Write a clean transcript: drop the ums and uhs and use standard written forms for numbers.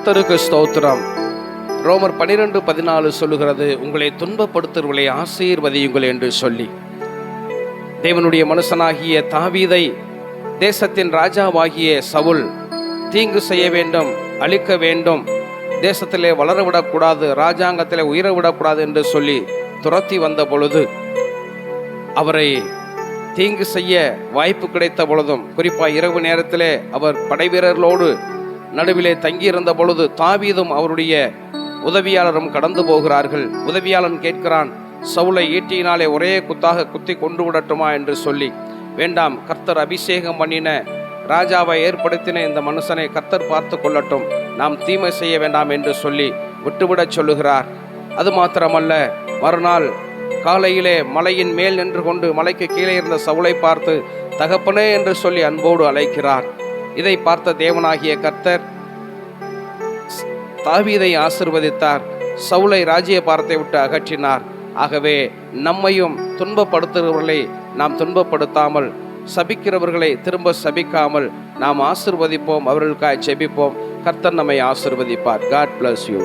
கர்த்தருக்கு ஸ்தோத்திரம். ரோமர் 12:14 சொல்லுகிறது, உங்களை துன்பப்படுத்துவர்களை ஆசீர்வதியுங்கள் என்று சொல்லி. தேவனுடைய மனுஷனாகிய தாவீதை தேசத்தின் ராஜாவாகிய சவுல் தீங்கு செய்ய வேண்டும், அழிக்க வேண்டும், தேசத்திலே வளரவிடக்கூடாது, ராஜாங்கத்திலே உயரவிடக்கூடாது என்று சொல்லி துரத்தி வந்த பொழுது, அவரை தீங்கு செய்ய வாய்ப்பு கிடைத்த பொழுதும், குறிப்பாக இரவு நேரத்திலே அவர் படைவீரர்களோடு நடுவிலே தங்கியிருந்த பொழுது தாவீதும் அவருடைய உதவியாளரும் கடந்து போகிறார்கள். உதவியாளன் கேட்கிறான், சவுலை ஈட்டியினாலே ஒரே குத்தாக குத்தி கொண்டு விடட்டுமா என்று சொல்லி. வேண்டாம், கர்த்தர் அபிஷேகம் பண்ணின ராஜாவை ஏற்படுத்தின இந்த மனுஷனை கர்த்தர் பார்த்து கொள்ளட்டும், நாம் தீமை செய்ய வேண்டாம் என்று சொல்லி விட்டுவிடச் சொல்லுகிறார். அது மாத்திரமல்ல, மறுநாள் காலையிலே மலையின் மேல் நின்று கொண்டு மலைக்கு கீழே இருந்த சவுலை பார்த்து தகப்பனே என்று சொல்லி அன்போடு அழைக்கிறார். இதை பார்த்த தேவனாகிய கர்த்தர் தாவீதை ஆசீர்வதித்தார், சவுலை ராஜ்யபாரத்தை விட்டு அகற்றினார். ஆகவே நம்மையும் துன்பப்படுத்துகிறவர்களை நாம் துன்பப்படுத்தாமல், சபிக்கிறவர்களை திரும்ப சபிக்காமல் நாம் ஆசீர்வதிப்போம், அவர்களுக்காக ஜெபிப்போம். கர்த்தர் நம்மை ஆசீர்வதிப்பார். God bless you.